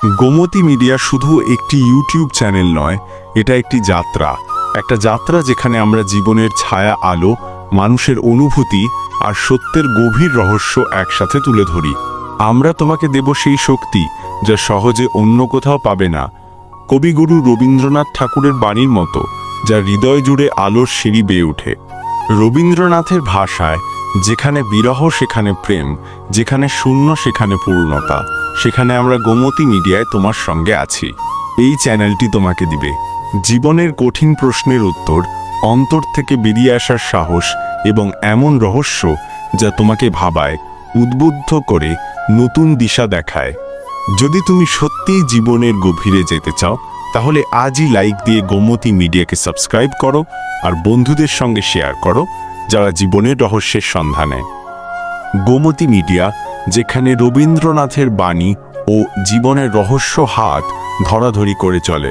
Gomti media শুধু একটি YouTube channel নয়, এটা একটি যাত্রা। একটা যাত্রা যেখানে আমরা জীবনের ছায়া, আলো, মানুষের অনুভূতি আর সত্যের গভীর রহস্য একসাথে তুলে ধরি। আমরা তোমাকে দেব সেই শক্তি যা সহজে অন্য কোথাও পাবে না। কবিগুরু রবীন্দ্রনাথ ঠাকুরের বাণীর মতো, যা হৃদয় জুড়ে আলোর সিঁড়ি বেয়ে ওঠে। রবীন্দ্রনাথের ভাষায়, যেখানে বিরহ সেখানে প্রেম, যেখানে শূন্য সেখানে পূর্ণতা। সেখানে আমরা গোমতী মিডিয়ায় তোমার সঙ্গে আছি। এই চ্যানেলটি তোমাকে দিবে জীবনের কঠিন প্রশ্নের উত্তর, অন্তর থেকে বেরিয়ে আসার সাহস এবং এমন রহস্য যা তোমাকে ভাবায়, উদ্বুদ্ধ করে, নতুন দিশা দেখায়। যদি তুমি সত্যিই জীবনের গভীরে যেতে চাও, তাহলে আজই লাইক দিয়ে গোমতী মিডিয়াকে সাবস্ক্রাইব করো আর বন্ধুদের সঙ্গে শেয়ার করো যারা জীবনের রহস্যের সন্ধানে। গোমতী মিডিয়া, যেখানে রবীন্দ্রনাথের বাণী ও জীবনের রহস্য হাত ধরাধরি করে চলে।